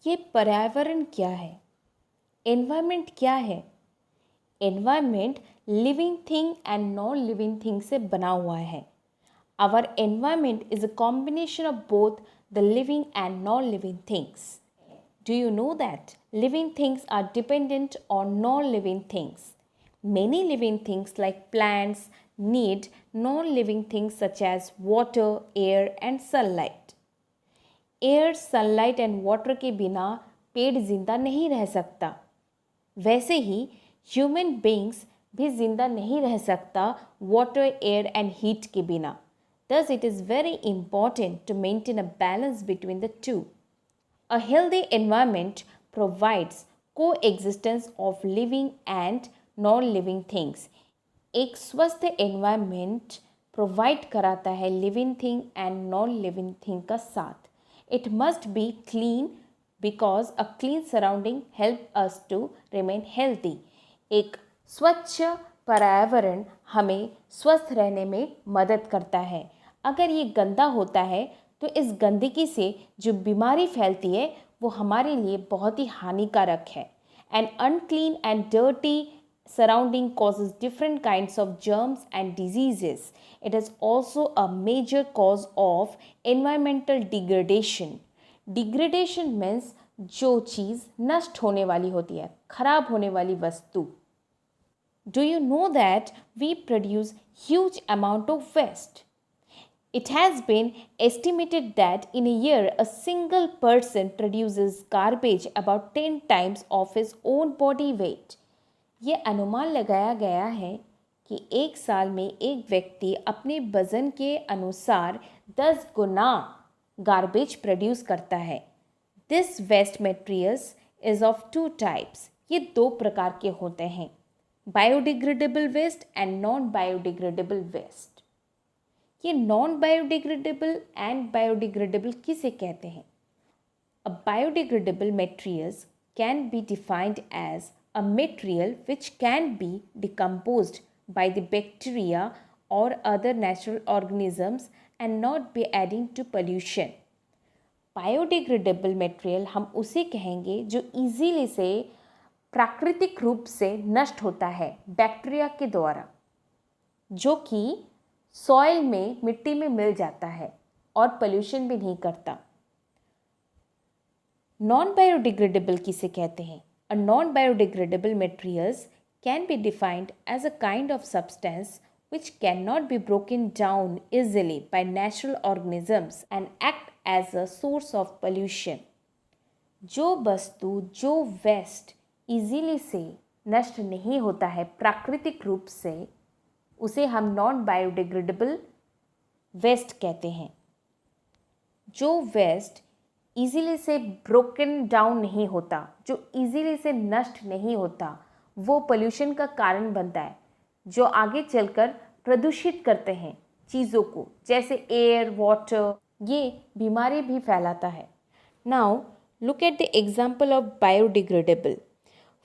ये पर्यावरण क्या है? एनवायरनमेंट क्या है? Environment living thing and non living thing से बना हुआ है. Our environment is a combination of both the living and non living things. Do you know that living things are dependent on non-living things? Many living things like plants need non-living things such as water, air and sunlight. Air, sunlight and water के बिना पेड़ जिंदा नहीं रह सकता. वैसे ही human beings भी जिंदा नहीं रह सकता वाटर, एयर एंड हीट के बिना. Thus it is very important to maintain a balance between the two. A healthy environment provides coexistence of living and non-living things. एक स्वस्थ environment provide कराता है living thing and non-living thing का साथ. It must be clean because a clean surrounding help us to remain healthy. एक स्वच्छ पर्यावरण हमें स्वस्थ रहने में मदद करता है. अगर ये गंदा होता है तो इस गंदगी से जो बीमारी फैलती है वो हमारे लिए बहुत ही हानिकारक है. An unclean and dirty surrounding causes different kinds of germs and diseases. It is also a major cause of environmental degradation. Degradation means जो चीज़ नष्ट होने वाली होती है, खराब होने वाली वस्तु. Do you know that we produce huge amount of waste? It has been estimated that in a year a single person produces garbage about 10 times of his own body weight. ये अनुमान लगाया गया है कि एक साल में एक व्यक्ति अपने वजन के अनुसार 10 गुना गार्बेज प्रोड्यूस करता है. This waste materials is of two types. ये दो प्रकार के होते हैं, biodegradable waste and non biodegradable waste. ये नॉन बायोडिग्रेडेबल एंड बायोडिग्रेडेबल किसे कहते हैं? A biodegradable materials can be defined as a material which can be decomposed by the bacteria और other natural organisms and not be adding to pollution. Biodegradable material हम उसे कहेंगे जो easily से प्राकृतिक रूप से नष्ट होता है बैक्टीरिया के द्वारा, जो कि सॉइल में, मिट्टी में मिल जाता है और पोल्यूशन भी नहीं करता. नॉन बायोडिग्रेडेबल किसे कहते हैं? A non biodegradable materials can be defined as a kind of substance which cannot be broken down easily by natural organisms and act as a source of pollution. जो वस्तु, जो waste easily से नष्ट नहीं होता है प्राकृतिक रूप से, उसे हम नॉन बायोडिग्रेडेबल वेस्ट कहते हैं. जो वेस्ट इजीली से ब्रोकन डाउन नहीं होता, जो इजीली से नष्ट नहीं होता, वो पोल्यूशन का कारण बनता है, जो आगे चलकर प्रदूषित करते हैं चीज़ों को, जैसे एयर, वाटर. ये बीमारी भी फैलाता है. Now look at the example of biodegradable.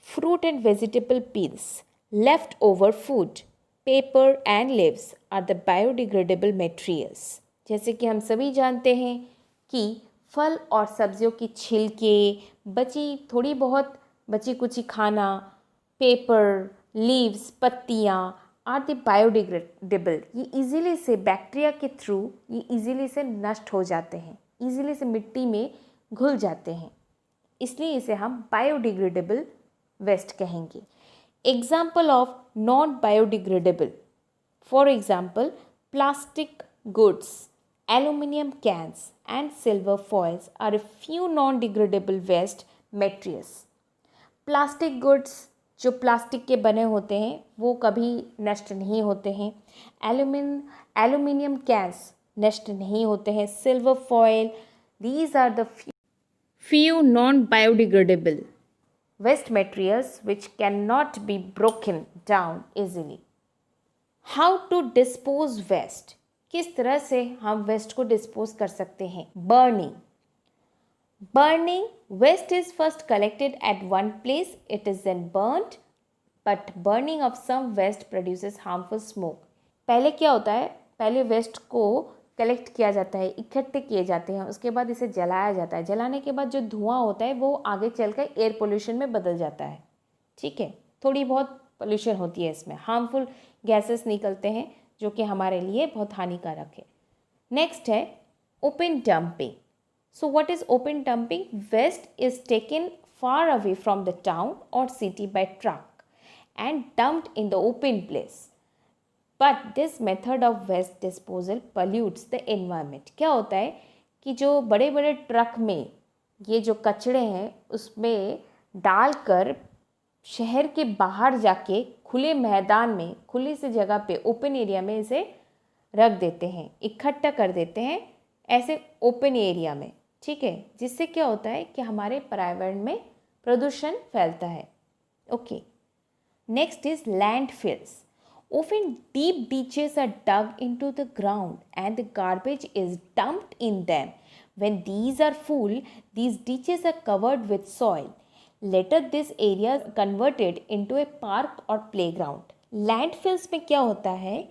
Fruit and vegetable peels, left over food, paper and leaves are the biodegradable materials. जैसे कि हम सभी जानते हैं कि फल और सब्जियों की छिलके, थोड़ी बहुत बची कुची खाना, पेपर, लीव्स, पत्तियाँ आर द बायोडिग्रेडेबल. ये इजीली से बैक्टीरिया के थ्रू ये इजीली से नष्ट हो जाते हैं, इजीली से मिट्टी में घुल जाते हैं, इसलिए इसे हम बायोडिग्रेडेबल वेस्ट कहेंगे. Example of non biodegradable, for example plastic goods, aluminum cans and silver foils are a few non-degradable waste materials. Plastic goods जो प्लास्टिक के बने होते हैं वो कभी नष्ट नहीं होते हैं. एल्यूमिनियम कैंस नष्ट नहीं होते हैं. Silver foil, these are the few non-biodegradable waste materials which cannot be broken down easily. How to dispose waste? किस तरह से हम वेस्ट को डिस्पोज कर सकते हैं? Burning waste is first collected at one place, it is then burnt, but burning of some waste produces harmful smoke. पहले क्या होता है, पहले वेस्ट को कलेक्ट किया जाता है, इकट्ठे किए जाते हैं, उसके बाद इसे जलाया जाता है। जलाने के बाद जो धुआं होता है वो आगे चलकर एयर पोल्यूशन में बदल जाता है। ठीक है, थोड़ी बहुत पोल्यूशन होती है इसमें, हार्मफुल गैसेस निकलते हैं जो कि हमारे लिए बहुत हानिकारक है। नेक्स्ट है open dumping. So what is open dumping? Waste is taken far away from the town or city by truck and dumped in the open place. But this method of waste disposal pollutes the environment. क्या होता है कि जो बड़े बड़े truck में ये जो कचड़े हैं उसमें डालकर शहर के बाहर जाके खुले मैदान में, खुली सी जगह पे, ओपन एरिया में इसे रख देते हैं, इकट्ठा कर देते हैं ऐसे ओपन एरिया में। ठीक है, जिससे क्या होता है कि हमारे पर्यावरण में प्रदूषण फैलता है। Okay, next is landfills. Often deep ditches are dug into the ground and the garbage is dumped in them. When these are full, these ditches are covered with soil. Later this area is converted into a park or playground. Landfills में क्या होता है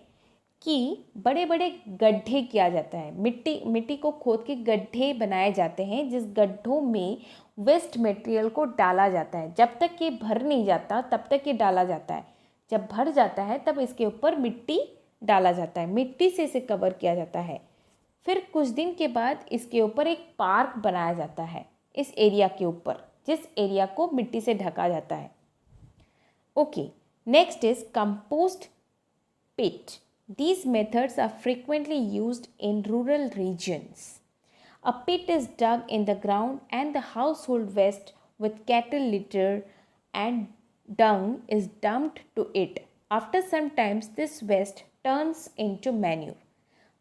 कि बड़े बड़े गड्ढे किया जाता है, मिट्टी को खोद के गड्ढे बनाए जाते हैं, जिस गड्ढों में वेस्ट मटेरियल को डाला जाता है। जब तक ये भर नहीं जाता तब तक ये डाला जाता है, जब भर जाता है तब इसके ऊपर मिट्टी डाला जाता है, मिट्टी से इसे कवर किया जाता है। फिर कुछ दिन के बाद इसके ऊपर एक पार्क बनाया जाता है इस एरिया के ऊपर, जिस एरिया को मिट्टी से ढका जाता है। Okay, next is compost pit. These methods are frequently used in rural regions. A pit is dug in the ground and the household waste with cattle litter and dung is dumped to it. After some time, this waste turns into manure.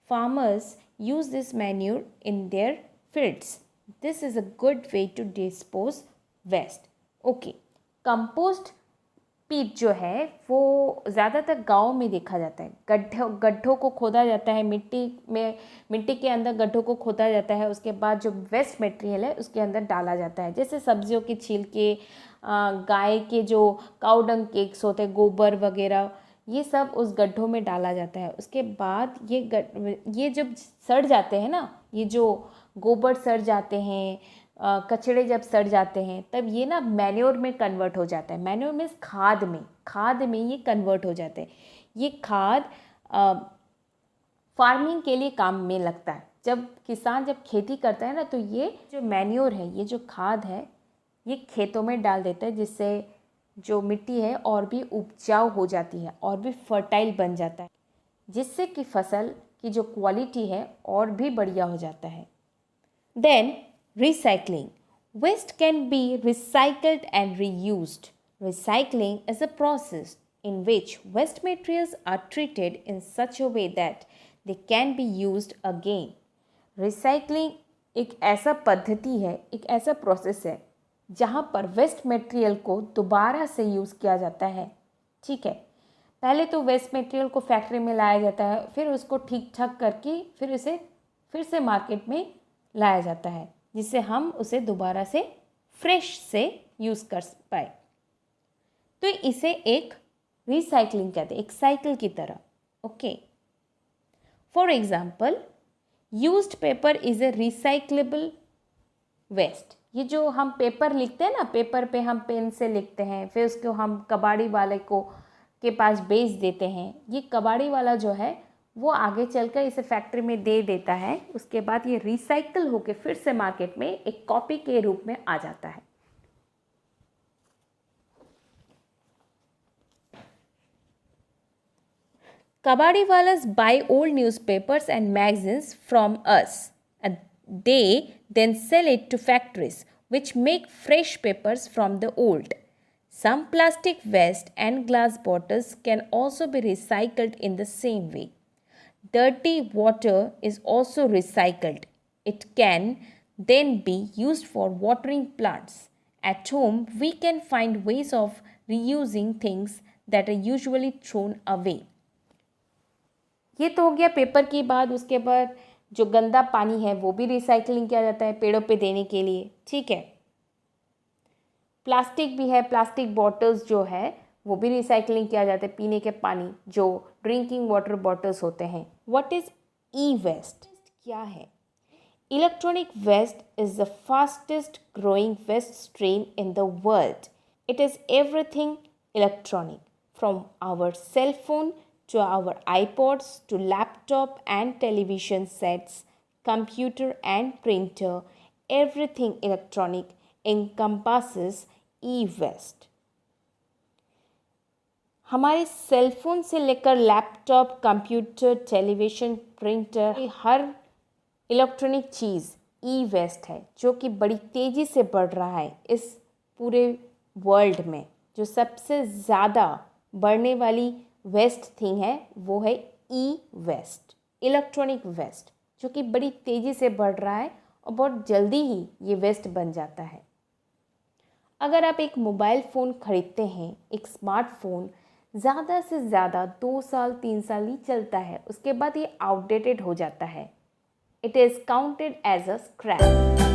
Farmers use this manure in their fields. This is a good way to dispose waste. Okay, compost पिट जो है वो ज़्यादातर गाँव में देखा जाता है। गड्ढों को खोदा जाता है, मिट्टी के अंदर गड्ढों को खोदा जाता है, उसके बाद जो वेस्ट मटेरियल है उसके अंदर डाला जाता है, जैसे सब्जियों के छिलके, गाय के जो काऊ डंग केक्स होते हैं, गोबर वगैरह, ये सब उस गड्ढों में डाला जाता है। उसके बाद ये जब सड़ जाते हैं ना, ये जो गोबर सड़ जाते हैं, कचड़े जब सड़ जाते हैं, तब ये ना मैन्योर में कन्वर्ट हो जाता है। मैन्योर मीन्स खाद में ये कन्वर्ट हो जाते हैं। ये खाद फार्मिंग के लिए काम में लगता है। जब किसान जब खेती करता है ना, तो ये जो मैन्योर है, ये जो खाद है, ये खेतों में डाल देता है, जिससे जो मिट्टी है और भी उपजाऊ हो जाती है और भी फर्टाइल बन जाता है, जिससे कि फसल की जो क्वालिटी है और भी बढ़िया हो जाता है। Then recycling. Waste can be recycled and reused. Recycling is a process in which waste materials are treated in such a way that they can be used again. Recycling एक ऐसा पद्धति है, एक ऐसा प्रोसेस है जहाँ पर वेस्ट मटेरियल को दोबारा से यूज़ किया जाता है। ठीक है, पहले तो वेस्ट मटेरियल को फैक्ट्री में लाया जाता है, फिर उसको ठीक ठाक करके फिर उसे फिर से मार्केट में लाया जाता है, जिससे हम उसे दोबारा से फ्रेश से यूज़ कर पाए। तो इसे एक रिसाइकलिंग कहते हैं, एक साइकिल की तरह। Okay, for example, used paper is a recyclable waste. ये जो हम पेपर लिखते हैं ना, पेपर पे हम पेन से लिखते हैं, फिर उसको हम कबाड़ी वाले के पास बेच देते हैं। ये कबाड़ी वाला जो है वो आगे चलकर इसे फैक्ट्री में दे देता है, उसके बाद ये रिसाइकल होकर फिर से मार्केट में एक कॉपी के रूप में आ जाता है। कबाड़ी वालास buy old newspapers and magazines from us and they then sell it to factories which make fresh papers from the old. Some plastic waste and glass bottles can also be recycled in the same way. Dirty water is also recycled. It can then be used for watering plants. At home, we can find ways of reusing things that are usually thrown away. ये तो हो गया paper की बात। उसके बाद जो गंदा पानी है वो भी रिसाइकलिंग किया जाता है पेड़ों पे देने के लिए। ठीक है, प्लास्टिक भी है, प्लास्टिक बॉटल्स जो है वो भी रिसाइकलिंग किया जाता है, पीने के पानी जो ड्रिंकिंग वाटर बॉटल्स होते हैं। What is e waste? क्या है? Electronic waste is the fastest growing waste stream in the world. It is everything electronic, from our cell phone to our iPods to laptop and television sets, computer and printer. Everything electronic encompasses e-waste. हमारे cell phone से लेकर laptop, computer, television, printer, हर electronic चीज़ ई waste है जो कि बड़ी तेज़ी से बढ़ रहा है इस पूरे वर्ल्ड में। जो सबसे ज़्यादा बढ़ने वाली वेस्ट थिंग है वो है ई वेस्ट, इलेक्ट्रॉनिक वेस्ट, जो कि बड़ी तेज़ी से बढ़ रहा है और बहुत जल्दी ही ये वेस्ट बन जाता है। अगर आप एक मोबाइल फ़ोन ख़रीदते हैं, एक स्मार्टफोन, ज़्यादा से ज़्यादा 2 साल 3 साल ही चलता है, उसके बाद ये आउटडेटेड हो जाता है। It is counted as a scrap.